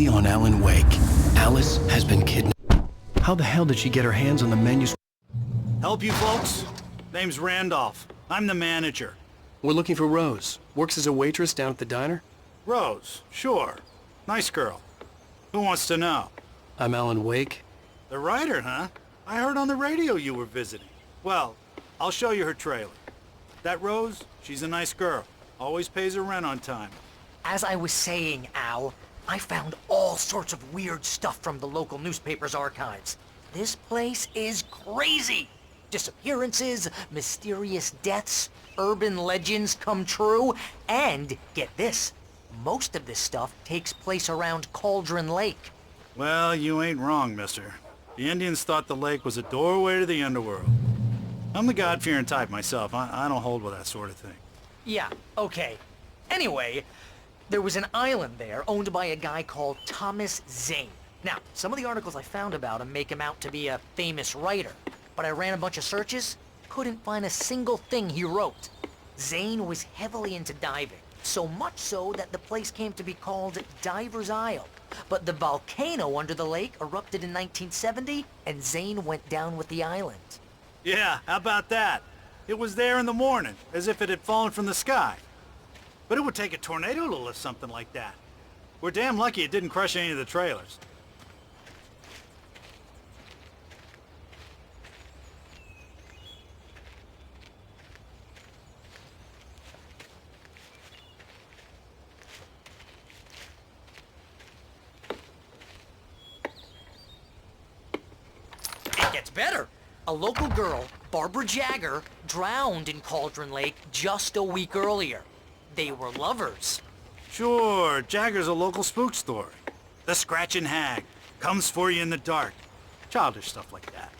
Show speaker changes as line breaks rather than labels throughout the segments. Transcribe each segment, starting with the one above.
On Alan Wake. Alice has been kidnapped. How the hell did she get her hands on the menus?
Help you folks? Name's Randolph. I'm the manager.
We're looking for Rose. Works as a waitress down at the diner.
Rose, sure. Nice girl. Who wants to know?
I'm Alan Wake.
The writer, huh? I heard on the radio you were visiting. Well, I'll show you her trailer. That Rose, she's a nice girl. Always pays her rent on time.
As I was saying, Al, I found all sorts of weird stuff from the local newspaper's archives. This place is crazy. Disappearances, mysterious deaths, urban legends come true, and, get this, most of this stuff takes place around Cauldron Lake.
Well, you ain't wrong, mister. The Indians thought the lake was a doorway to the underworld. I'm the God-fearing type myself. I don't hold with that sort of thing.
Yeah, okay. Anyway, there was an island there owned by a guy called Thomas Zane. Now, some of the articles I found about him make him out to be a famous writer, but I ran a bunch of searches, couldn't find a single thing he wrote. Zane was heavily into diving, so much so that the place came to be called Diver's Isle. But the volcano under the lake erupted in 1970, and Zane went down with the island.
Yeah, how about that? It was there in the morning, as if it had fallen from the sky. But it would take a tornado to lift something like that. We're damn lucky it didn't crush any of the trailers.
It gets better. A local girl, Barbara Jagger, drowned in Cauldron Lake just a week earlier. They were lovers.
Sure, Jagger's a local spook story. The Scratching Hag. Comes for you in the dark. Childish stuff like that.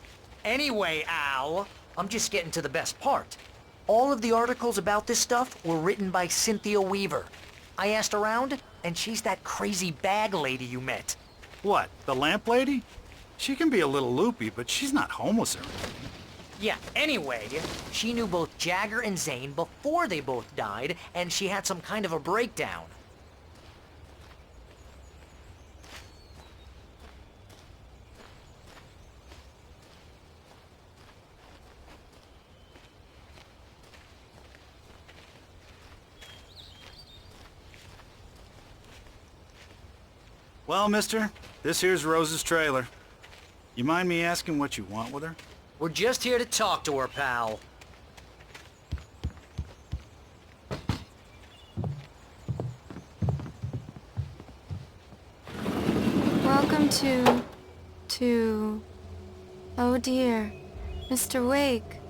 Anyway, Al, I'm just getting to the best part. All of the articles about this stuff were written by Cynthia Weaver. I asked around, and she's that crazy bag lady you met.
What, the lamp lady? She can be a little loopy, but she's not homeless or anything.
Yeah, anyway, she knew both Jagger and Zane before they both died, and she had some kind of a breakdown.
Well, mister, this here's Rose's trailer. You mind me asking what you want with her?
We're just here to talk to her, pal.
Welcome to... Oh dear, Mr. Wake.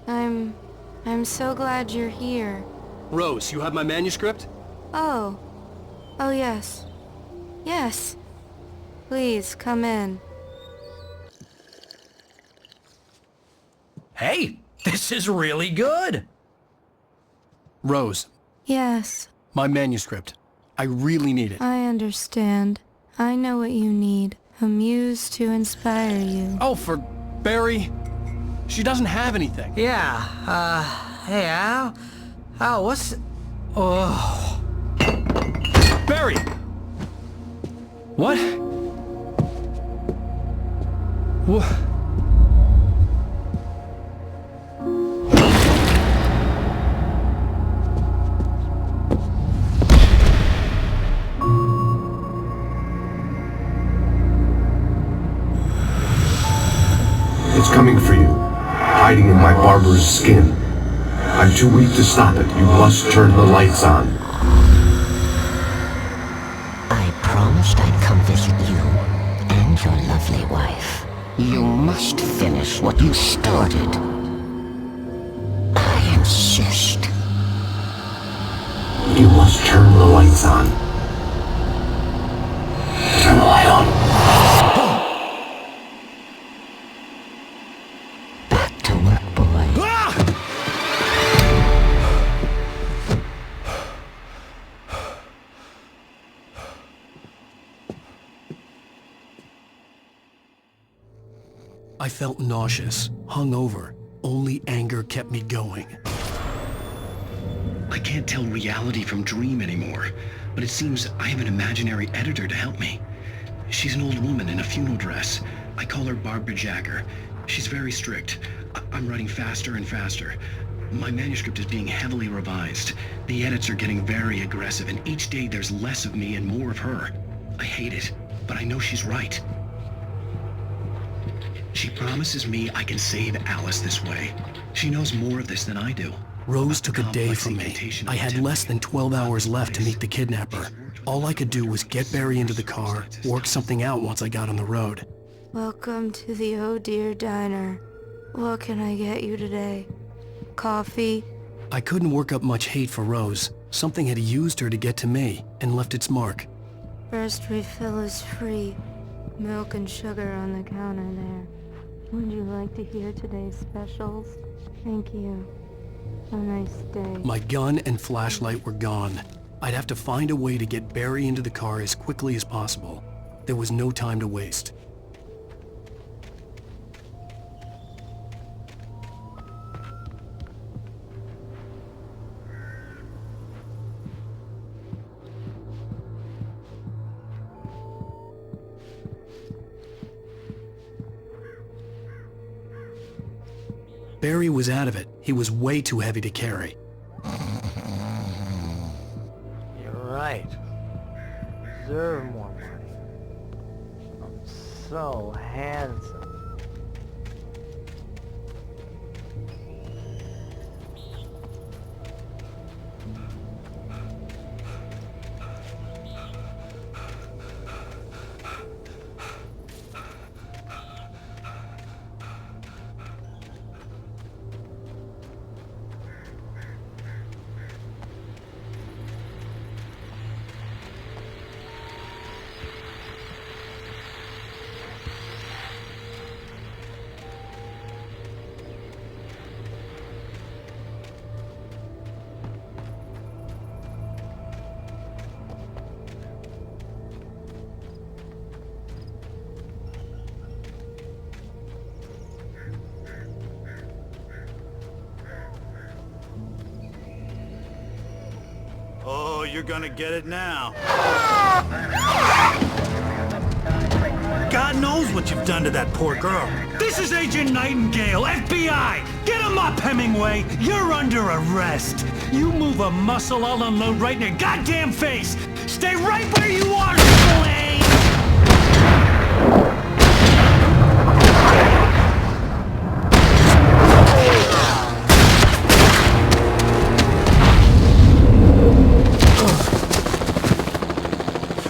I'm so glad you're here.
Rose, you have my manuscript?
Oh. Oh yes. Yes. Please, come in.
Hey, this is really good.
Rose,
Yes,
my manuscript. I really need it.
I understand. I know what you need. A muse to inspire you.
Oh, for Barry. She doesn't have anything.
Yeah, hey Al? Al, what's... Oh...
Barry! What? What?
It's coming for you, hiding in my barber's skin. I'm too weak to stop it. You must turn the lights on.
I promised I'd come visit you and your lovely wife. You must finish what you started. I insist.
You must turn the lights on. Turn the light on.
Back to work, boy.
I felt nauseous, hungover. Only anger kept me going.
I can't tell reality from dream anymore, but it seems I have an imaginary editor to help me.
She's an old woman in a funeral dress. I call her Barbara Jagger. She's very strict. I'm writing faster and faster. My manuscript is being heavily revised. The edits are getting very aggressive, and each day there's less of me and more of her. I hate it, but I know she's right. She promises me I can save Alice this way. She knows more of this than I do. Rose took a day from me. I had less than 12 hours left to meet the kidnapper. All I could do was get Barry into the car, work something out once I got on the road.
Welcome to the Oh Dear Diner. What can I get you today? Coffee?
I couldn't work up much hate for Rose. Something had used her to get to me, and left its mark.
First refill is free. Milk and sugar on the counter there. Would you like to hear today's specials? Thank you. Have a nice day.
My gun and flashlight were gone. I'd have to find a way to get Barry into the car as quickly as possible. There was no time to waste. Barry was out of it. He was way too heavy to carry.
You're right. Deserve more money. I'm so handsome.
Oh, you're gonna get it now. God knows what you've done to that poor girl.
This is Agent Nightingale, FBI! Get him up, Hemingway! You're under arrest! You move a muscle, I'll unload right in your goddamn face! Stay right where you are, Slane!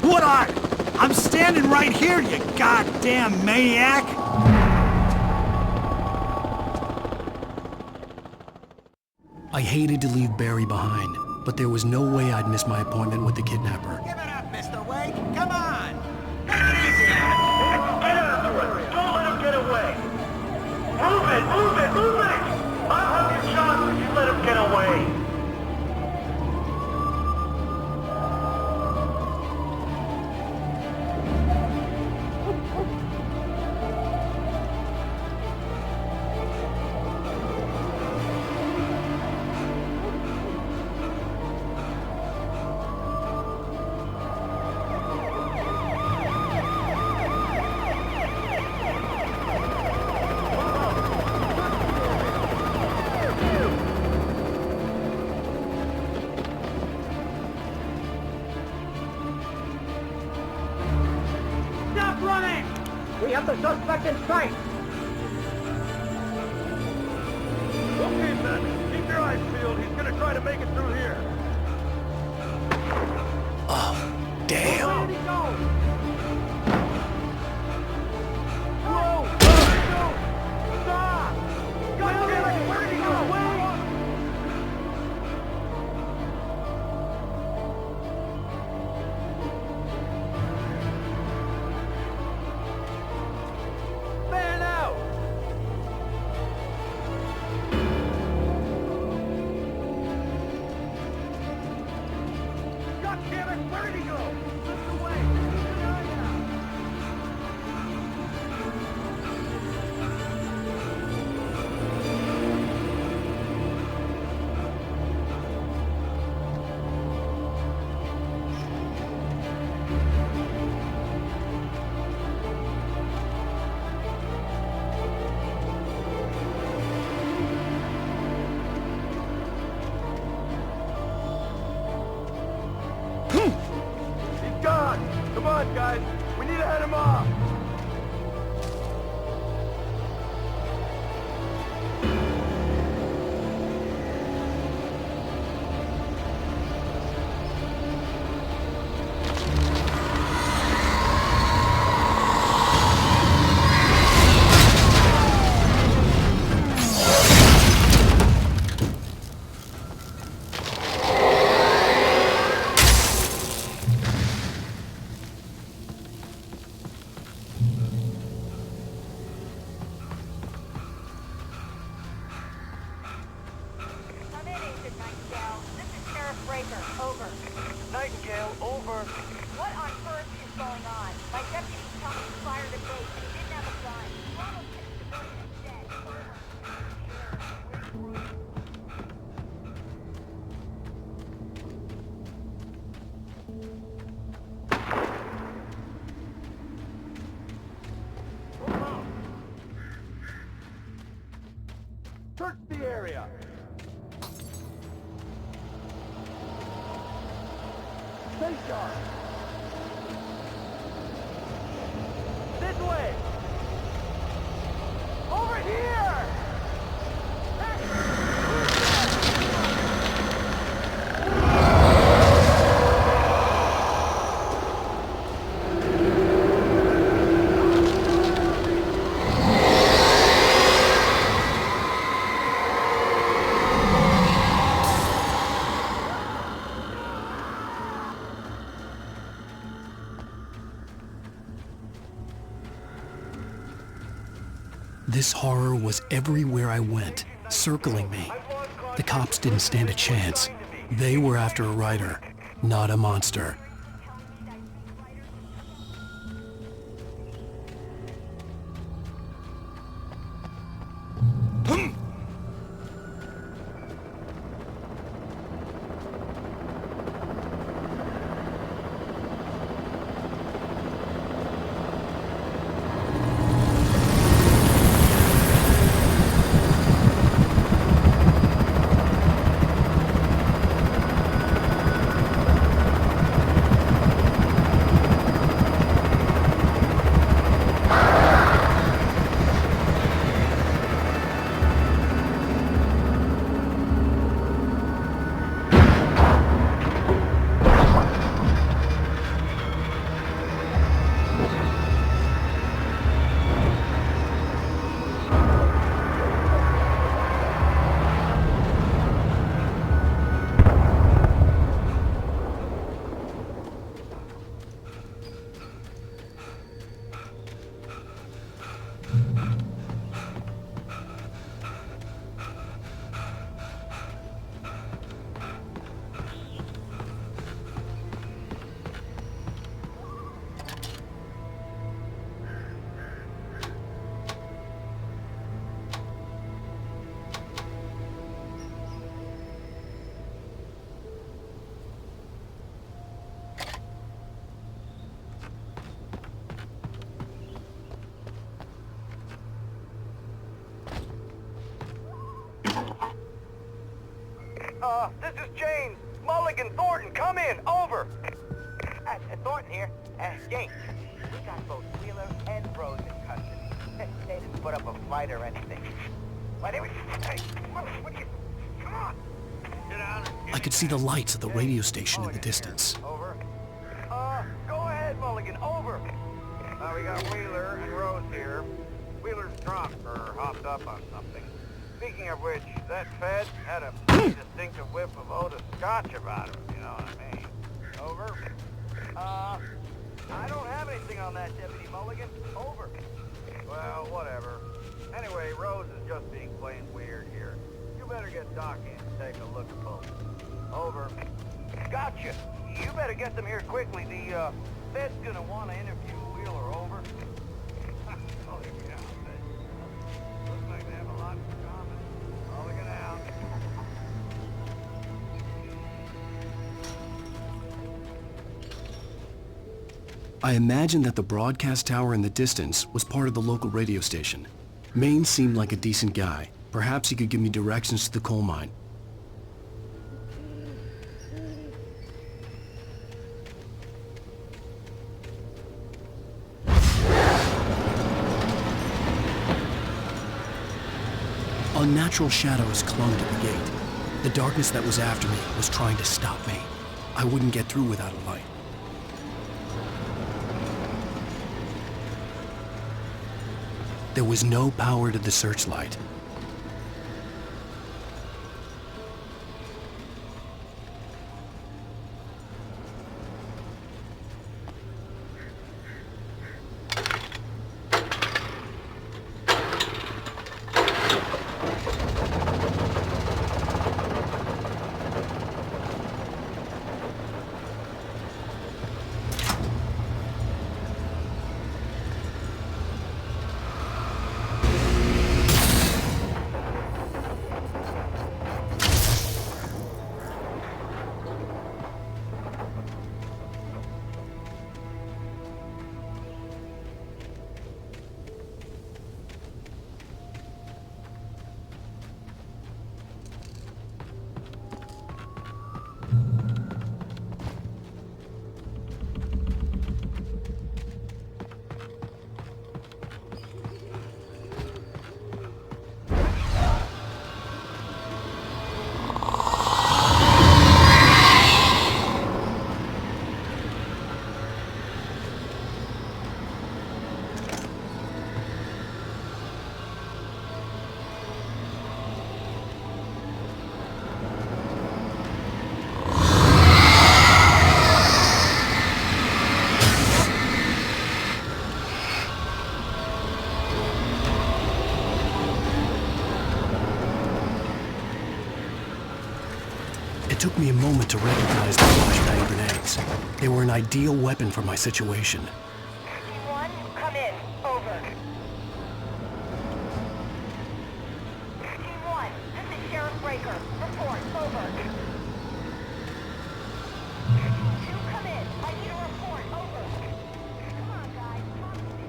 What are you? I'm standing right here, you goddamn maniac!
I hated to leave Barry behind, but there was no way I'd miss my appointment with the kidnapper.
Give it up, Mr. Wake! Come on!
Get after him! Don't let him get away! Move it! Move it! Move it! I'll have your shot if you let him get away!
We have the suspect in sight!
Okay, men, keep your eyes peeled. He's gonna try to make it through here.
Oh, damn.
Where did he go?
Whoa! Stop! God damn it! Where did he go?
Fan out! guys. We need to head him off.
Nightingale, over.
What on earth is going on? My deputy told me to fire the base and he didn't have a gun. You almost hit the civilian instead.
Search the area. Stay sharp. This way. Over here.
This horror was everywhere I went, circling me. The cops didn't stand a chance. They were after a writer, not a monster.
This is James. Mulligan, Thornton, come in. Over.
Thornton here. James, we got both Wheeler and Rose in custody. They didn't put up a fight or anything. Why did we... Hey, what are you... Come on. Get down.
I could see the lights of the radio station in the distance.
Over. Go ahead, Mulligan. Over. We got Wheeler and Rose here. Wheeler's drunk or hopped up on something. Speaking of which, that Fed had a pretty distinctive whiff of Otis Scotch about him, you know what I mean? Over. I don't have anything on that, Deputy Mulligan. Over. Well, whatever. Anyway, Rose is just being plain weird here. You better get Doc in and take a look at both. Over. Gotcha. You better get them here quickly. The Fed's gonna want to interview Wheeler. Over. Oh, here we are. Looks like they have a lot in common. Mulligan out.
I imagined that the broadcast tower in the distance was part of the local radio station. Maine seemed like a decent guy. Perhaps he could give me directions to the coal mine. Unnatural shadows clung to the gate. The darkness that was after me was trying to stop me. I wouldn't get through without a light. There was no power to the searchlight. It took me a moment to recognize the flashbang grenades. They were an ideal weapon for my situation.
T1, come in. Over. T1, this is Sheriff Breaker. Report. Over. T2, come in. I need a report. Over. Come on, guys. Talk to me.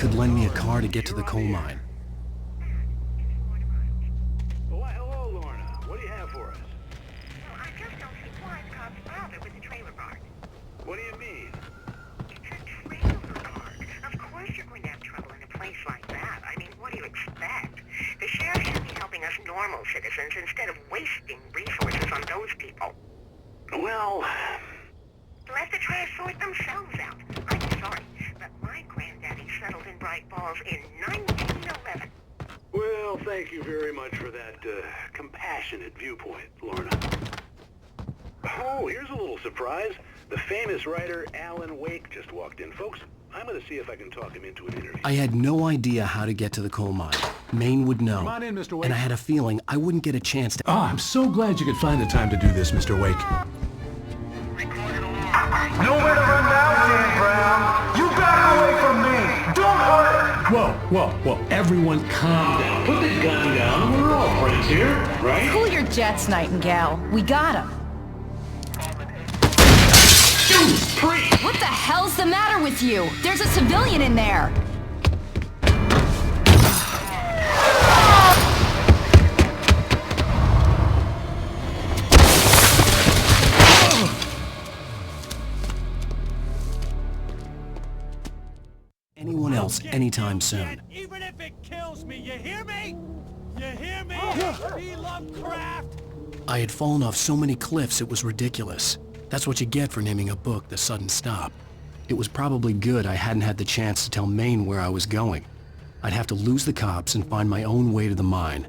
could lend me a car to get to the coal mine.
Why, hello, Lorna. What do you have for us?
Well, I just don't see why the cops bother with the trailer park.
What do you mean?
It's a trailer park. Of course you're going to have trouble in a place like that. I mean, what do you expect? The sheriff should be helping us normal citizens instead of wasting resources on those people.
Well,
Let the trash sort themselves out. I'm sorry, but my granddaddy settled in Bright Falls in 1911.
well, thank you very much for that, compassionate viewpoint, Lorna. Oh, here's a little surprise. The famous writer Alan Wake just walked in. Folks, I'm gonna see if I can talk him into an interview.
I had no idea how to get to the coal mine. Maine would know.
Come on in, Mr. Wake.
And I had a feeling I wouldn't get a chance to...
Oh, I'm so glad you could find the time to do this, Mr. Wake.
Nowhere to run now, Dan Brown. You back away from me. Don't hurt.
Whoa, everyone calm down. Put the gun down. We're all friends here, right?
Cool your jets, Nightingale. We got him.
Judas Priest!
What the hell's the matter with you? There's a civilian in there.
anyone else anytime soon.
Even if it kills me, you hear me? You hear me? Be Lovecraft!
I had fallen off so many cliffs it was ridiculous. That's what you get for naming a book The Sudden Stop. It was probably good I hadn't had the chance to tell Maine where I was going. I'd have to lose the cops and find my own way to the mine.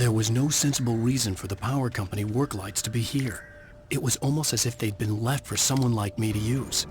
There was no sensible reason for the power company work lights to be here. It was almost as if they'd been left for someone like me to use.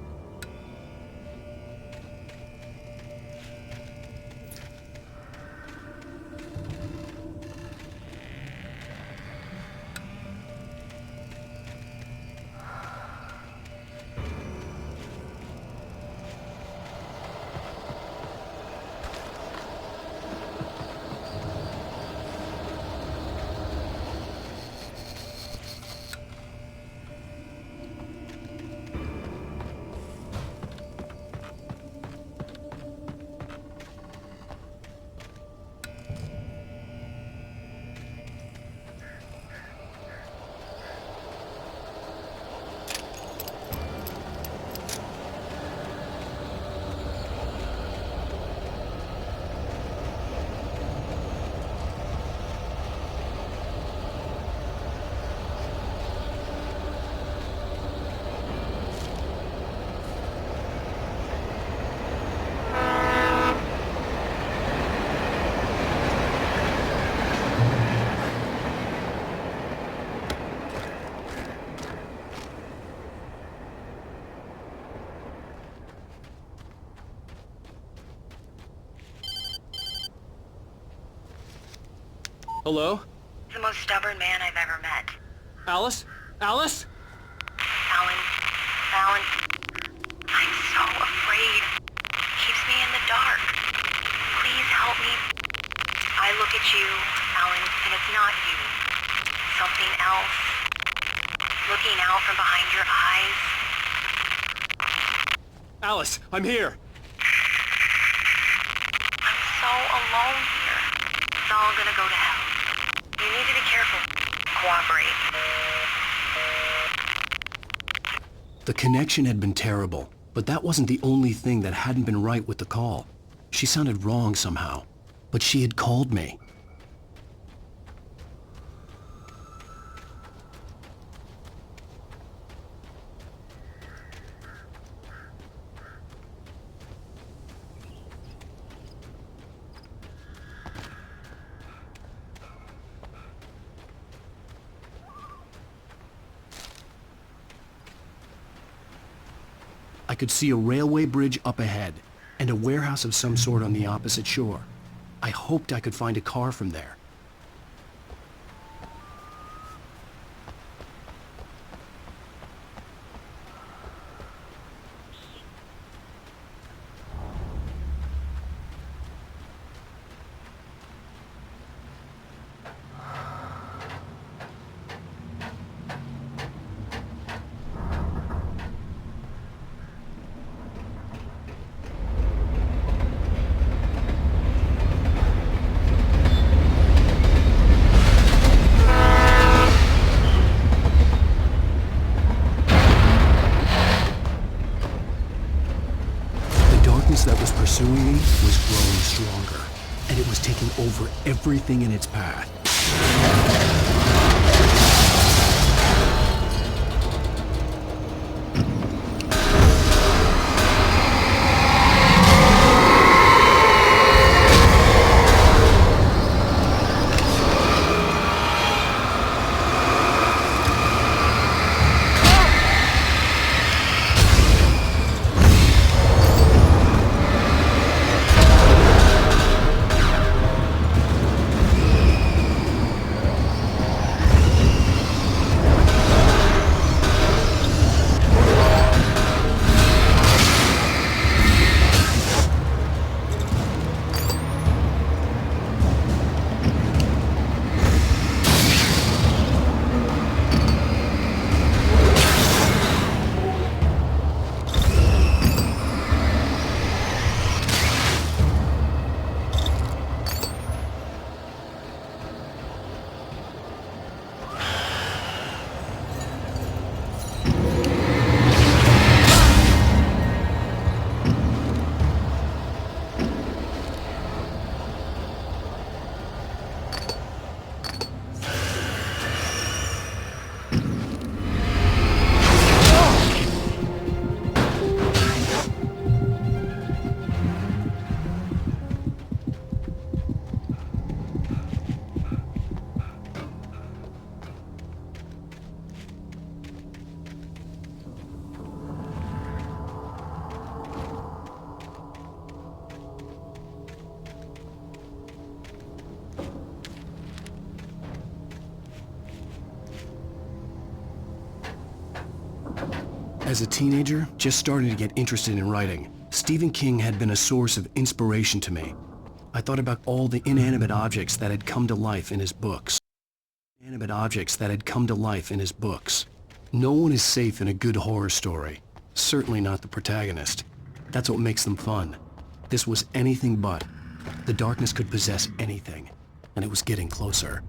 Hello?
The most stubborn man I've ever met.
Alice? Alice?
Alan, I'm so afraid. Keeps me in the dark. Please help me. I look at you, Alan, and it's not you. Something else. Looking out from behind your eyes.
Alice, I'm here.
I'm so alone here. It's all gonna go to hell. You need to be careful. Cooperate.
The connection had been terrible, but that wasn't the only thing that hadn't been right with the call. She sounded wrong somehow, but she had called me. I could see a railway bridge up ahead, and a warehouse of some sort on the opposite shore. I hoped I could find a car from there. That was pursuing me was growing stronger, and it was taking over everything in its path. As a teenager, just starting to get interested in writing, Stephen King had been a source of inspiration to me. I thought about all the inanimate objects that had come to life in his books. Inanimate objects that had come to life in his books. No one is safe in a good horror story. Certainly not the protagonist. That's what makes them fun. This was anything but. The darkness could possess anything, and it was getting closer.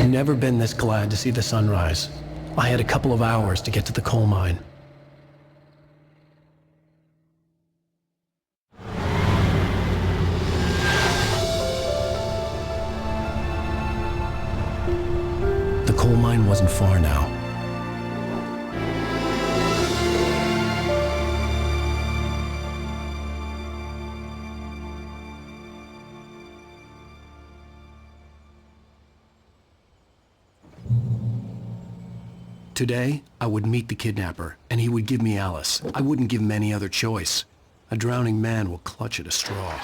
Never been this glad to see the sunrise. I had a couple of hours to get to the coal mine. The coal mine wasn't far now. Today, I would meet the kidnapper, and he would give me Alice. I wouldn't give him any other choice. A drowning man will clutch at a straw.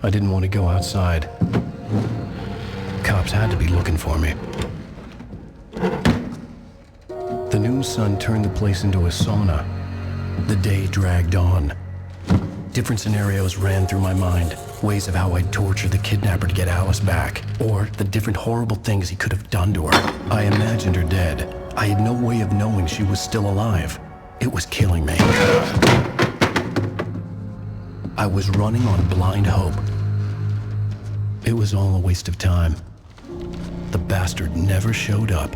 I didn't want to go outside. Cops had to be looking for me. The noon sun turned the place into a sauna. The day dragged on. Different scenarios ran through my mind. Ways of how I'd torture the kidnapper to get Alice back. Or the different horrible things he could have done to her. I imagined her dead. I had no way of knowing she was still alive. It was killing me. I was running on blind hope. It was all a waste of time. The bastard never showed up.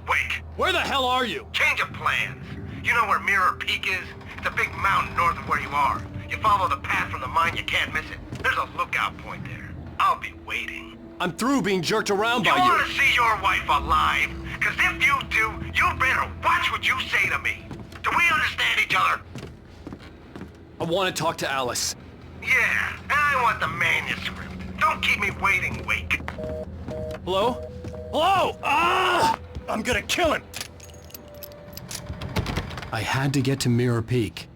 Wake!
Where the hell are you?
Change of plans. You know where Mirror Peak is? It's a big mountain north of where you are. You follow the path from the mine, you can't miss it. There's a lookout point there. I'll be waiting.
I'm through being jerked around by you.
You want to see your wife alive? Because if you do, you better watch what you say to me. Do we understand each other?
I want to talk to Alice.
Yeah, and I want the manuscript. Don't keep me waiting, Wake.
Hello? Hello! Ah! I'm gonna kill him!
I had to get to Mirror Peak.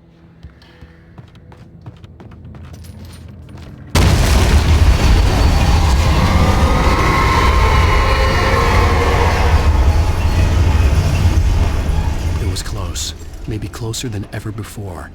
closer than ever before.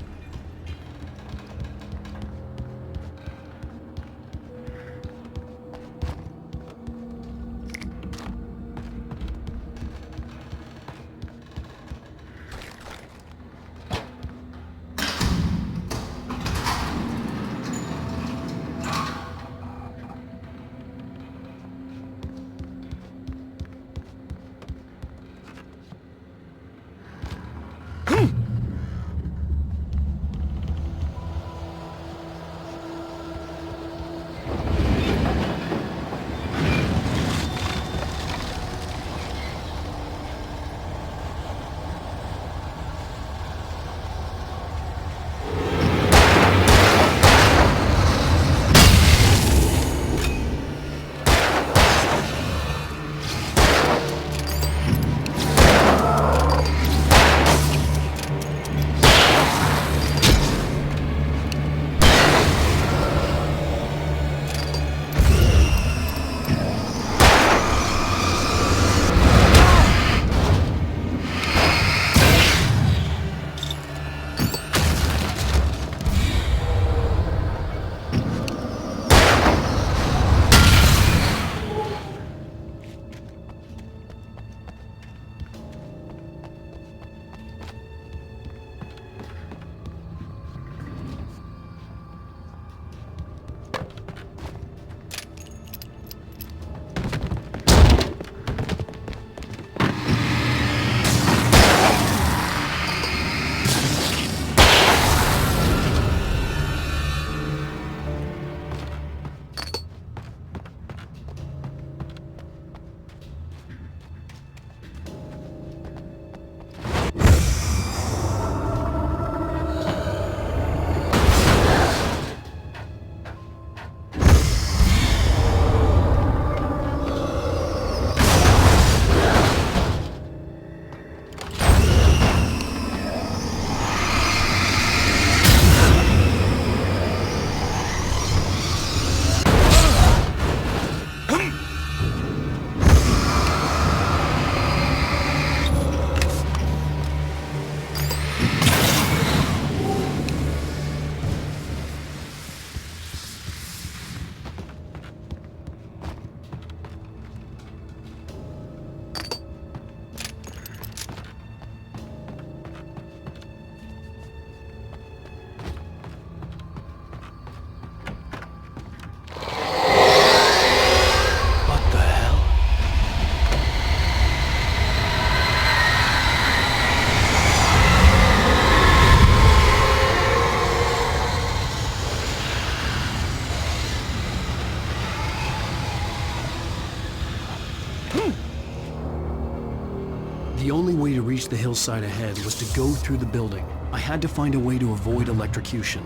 The only way to reach the hillside ahead was to go through the building. I had to find a way to avoid electrocution.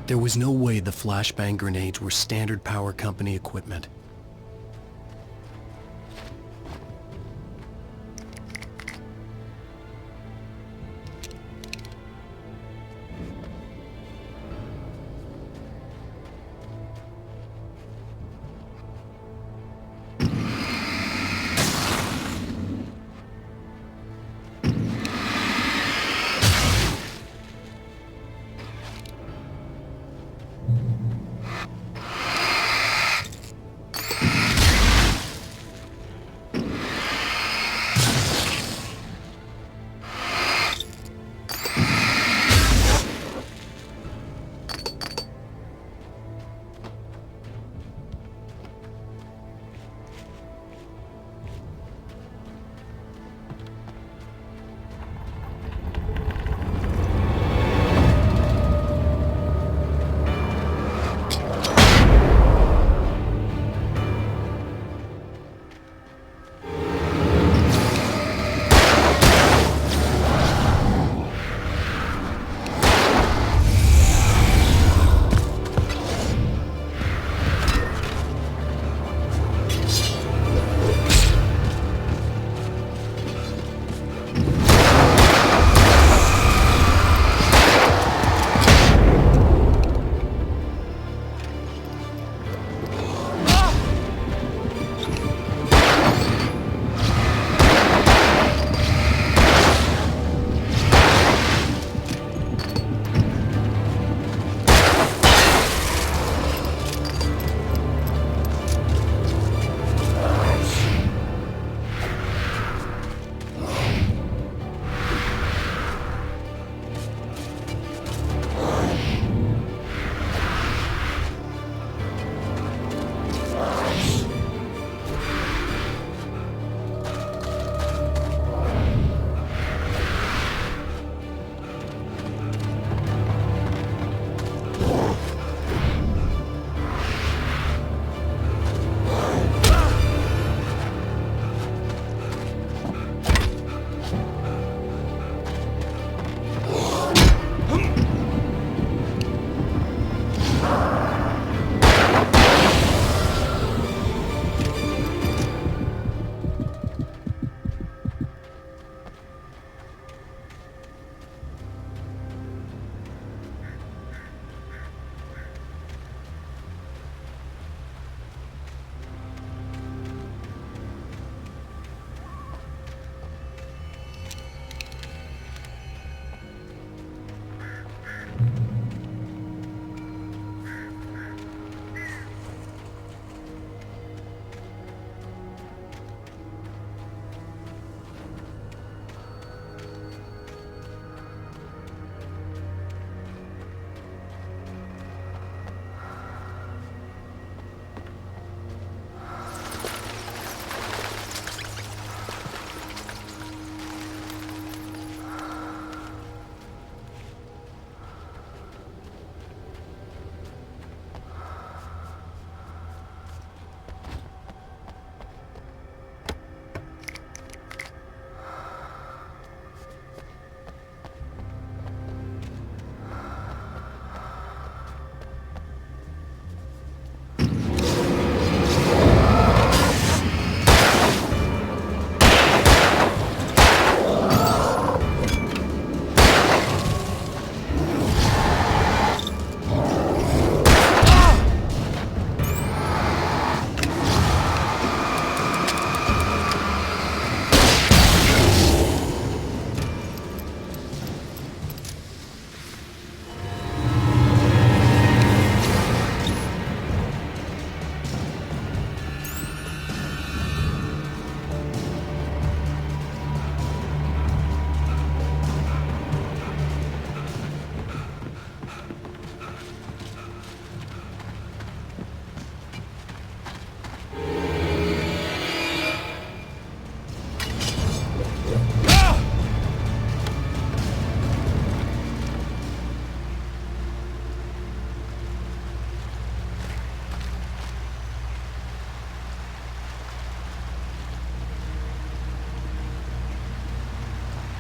There was no way the flashbang grenades were standard power company equipment.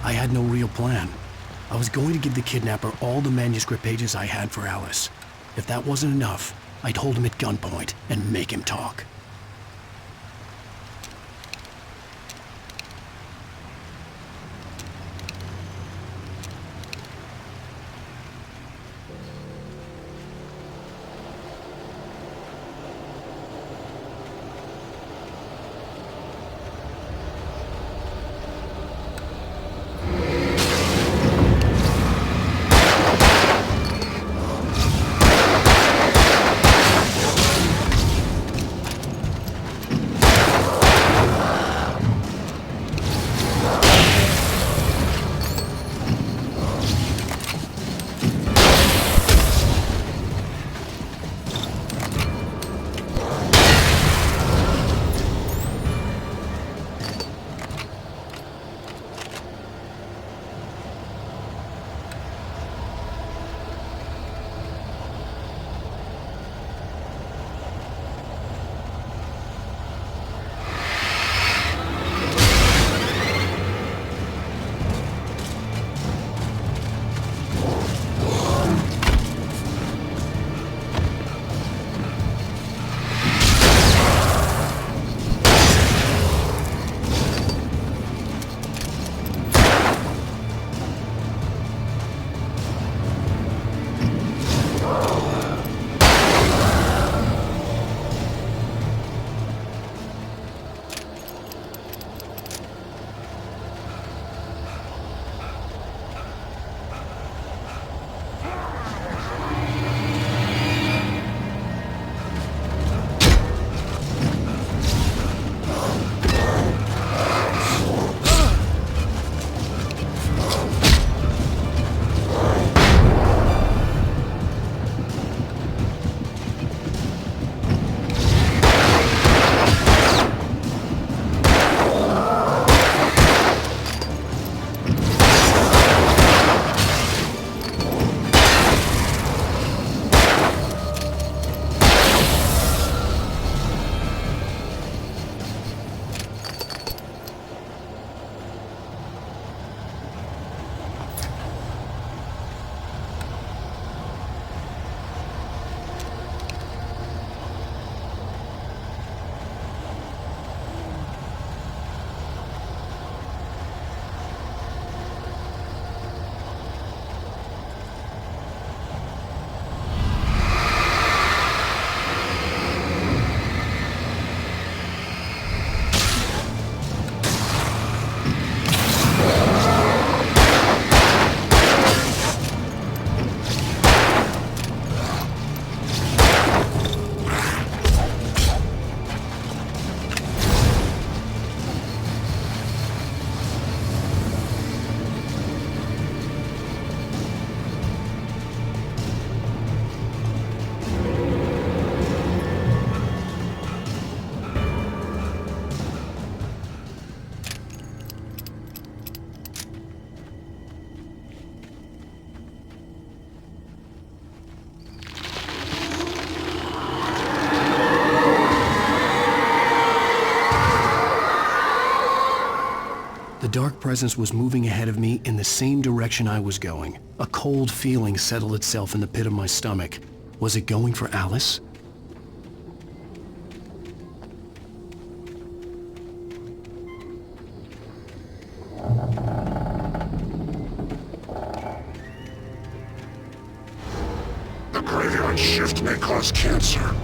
I had no real plan. I was going to give the kidnapper all the manuscript pages I had for Alice. If that wasn't enough, I'd hold him at gunpoint and make him talk. The dark presence was moving ahead of me in the same direction I was going. A cold feeling settled itself in the pit of my stomach. Was it going for Alice?
The graveyard shift may cause cancer.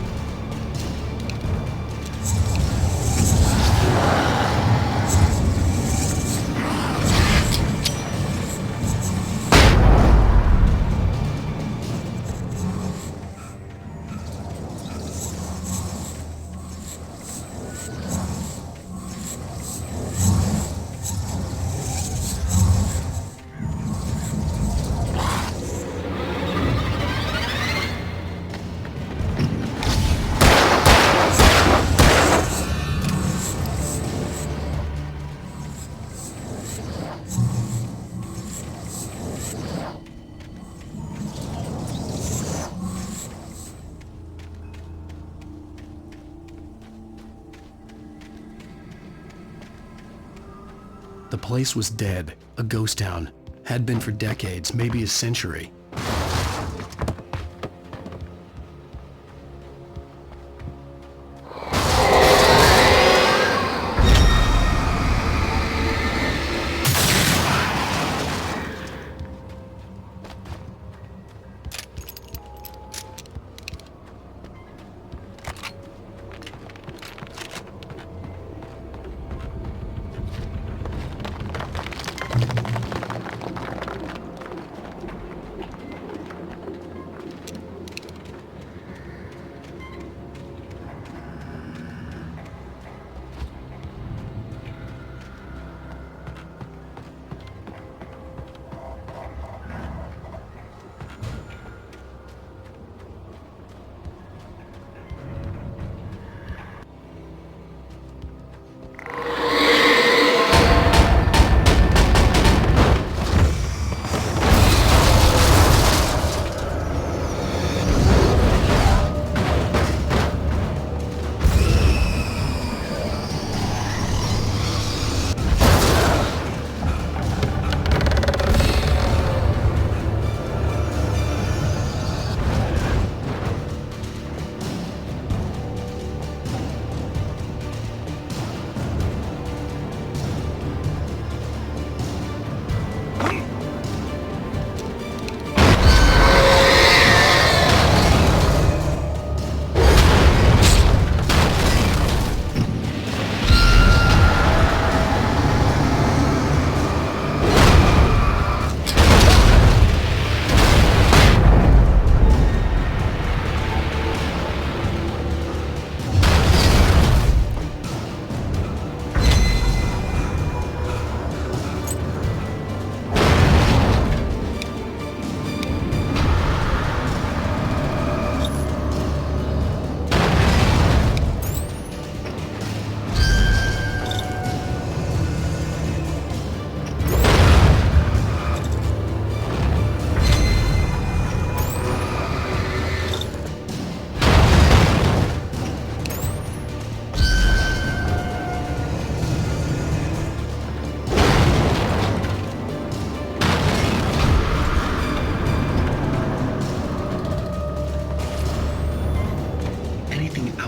The place was dead, a ghost town. Had been for decades, maybe a century.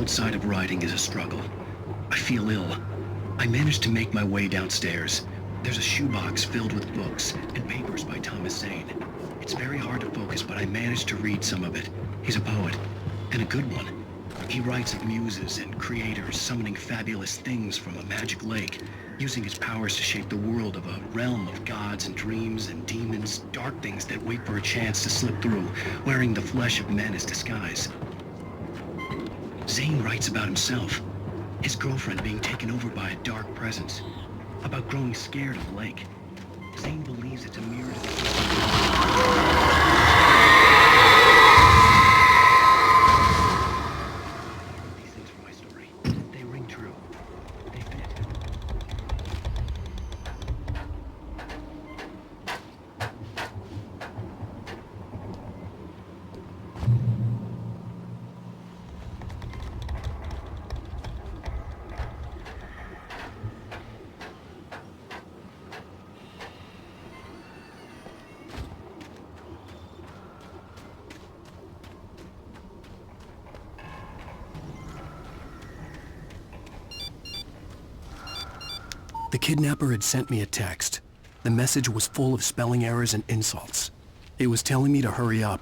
outside of writing is a struggle. I feel ill. I managed to make my way downstairs. There's a shoebox filled with books and papers by Thomas Zane. It's very hard to focus, but I managed to read some of it. He's a poet, and a good one. He writes of muses and creators summoning fabulous things from a magic lake, using his powers to shape the world of a realm of gods and dreams and demons, dark things that wait for a chance to slip through, wearing the flesh of men as disguise. Zane writes about himself, his girlfriend being taken over by a dark presence, about growing scared of the lake. Zane believes it's a mirror to the... These things from my story, they ring true. They fit.
The kidnapper had sent me a text. The message was full of spelling errors and insults. It was telling me to hurry up.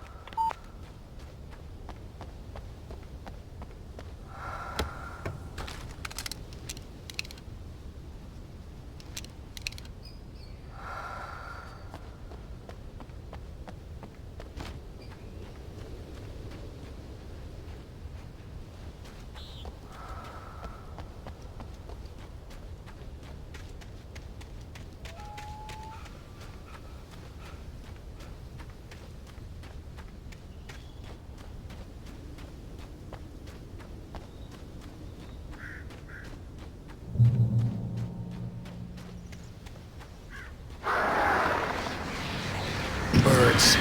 Birds.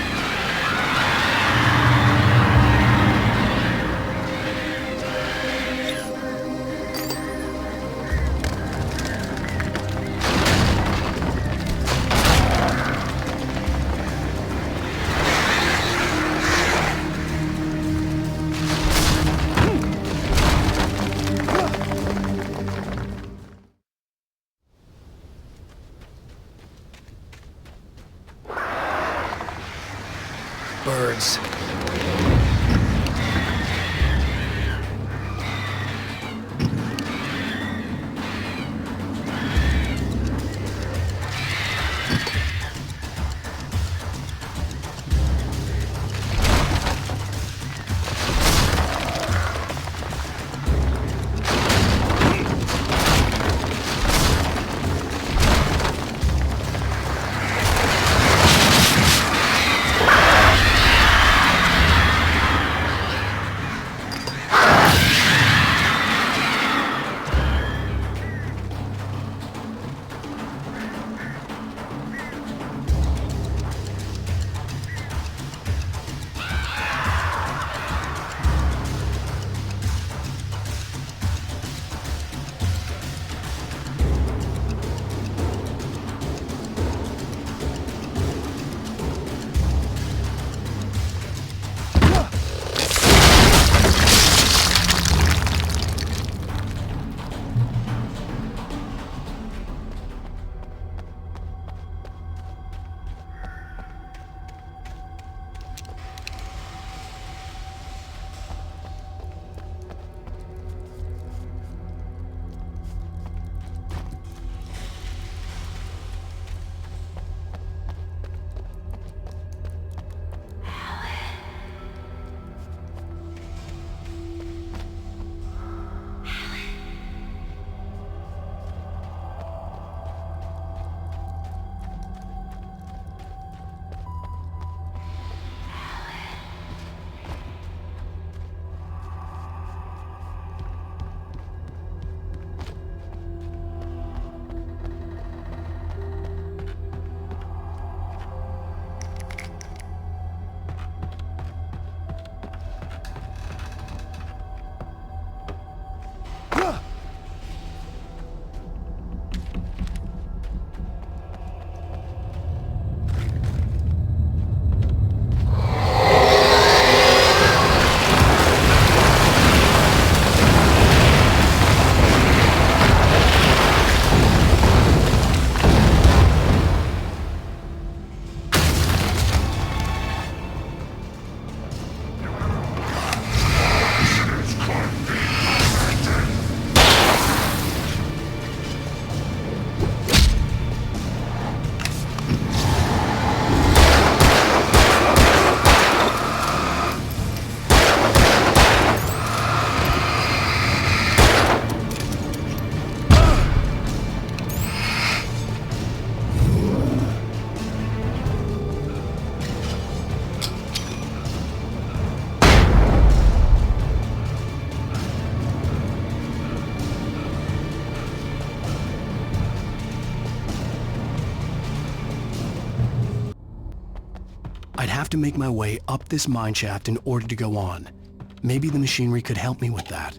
Birds. have to make my way up this mine shaft in order to go on. Maybe the machinery could help me with that.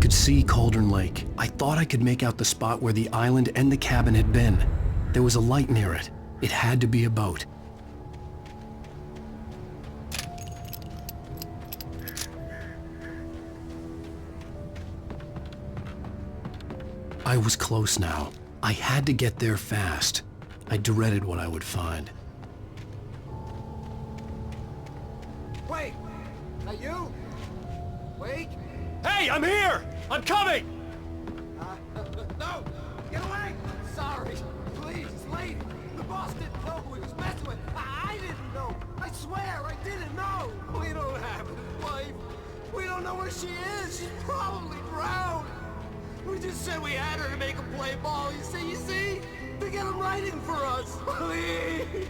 could see Cauldron Lake. I thought I could make out the spot where the island and the cabin had been. There was a light near it. It had to be a boat. I was close now. I had to get there fast. I dreaded what I would find.
Wait! That you? Wait!
Hey, I'm here! I'm coming!
No! Get away! Sorry! Please, lady! The boss didn't know who he was messing with! I didn't know! I swear, I didn't know! We don't have a wife! We don't know where she is! She's probably drowned! We just said we had her to make him play ball, you see? To get him writing for us! Please!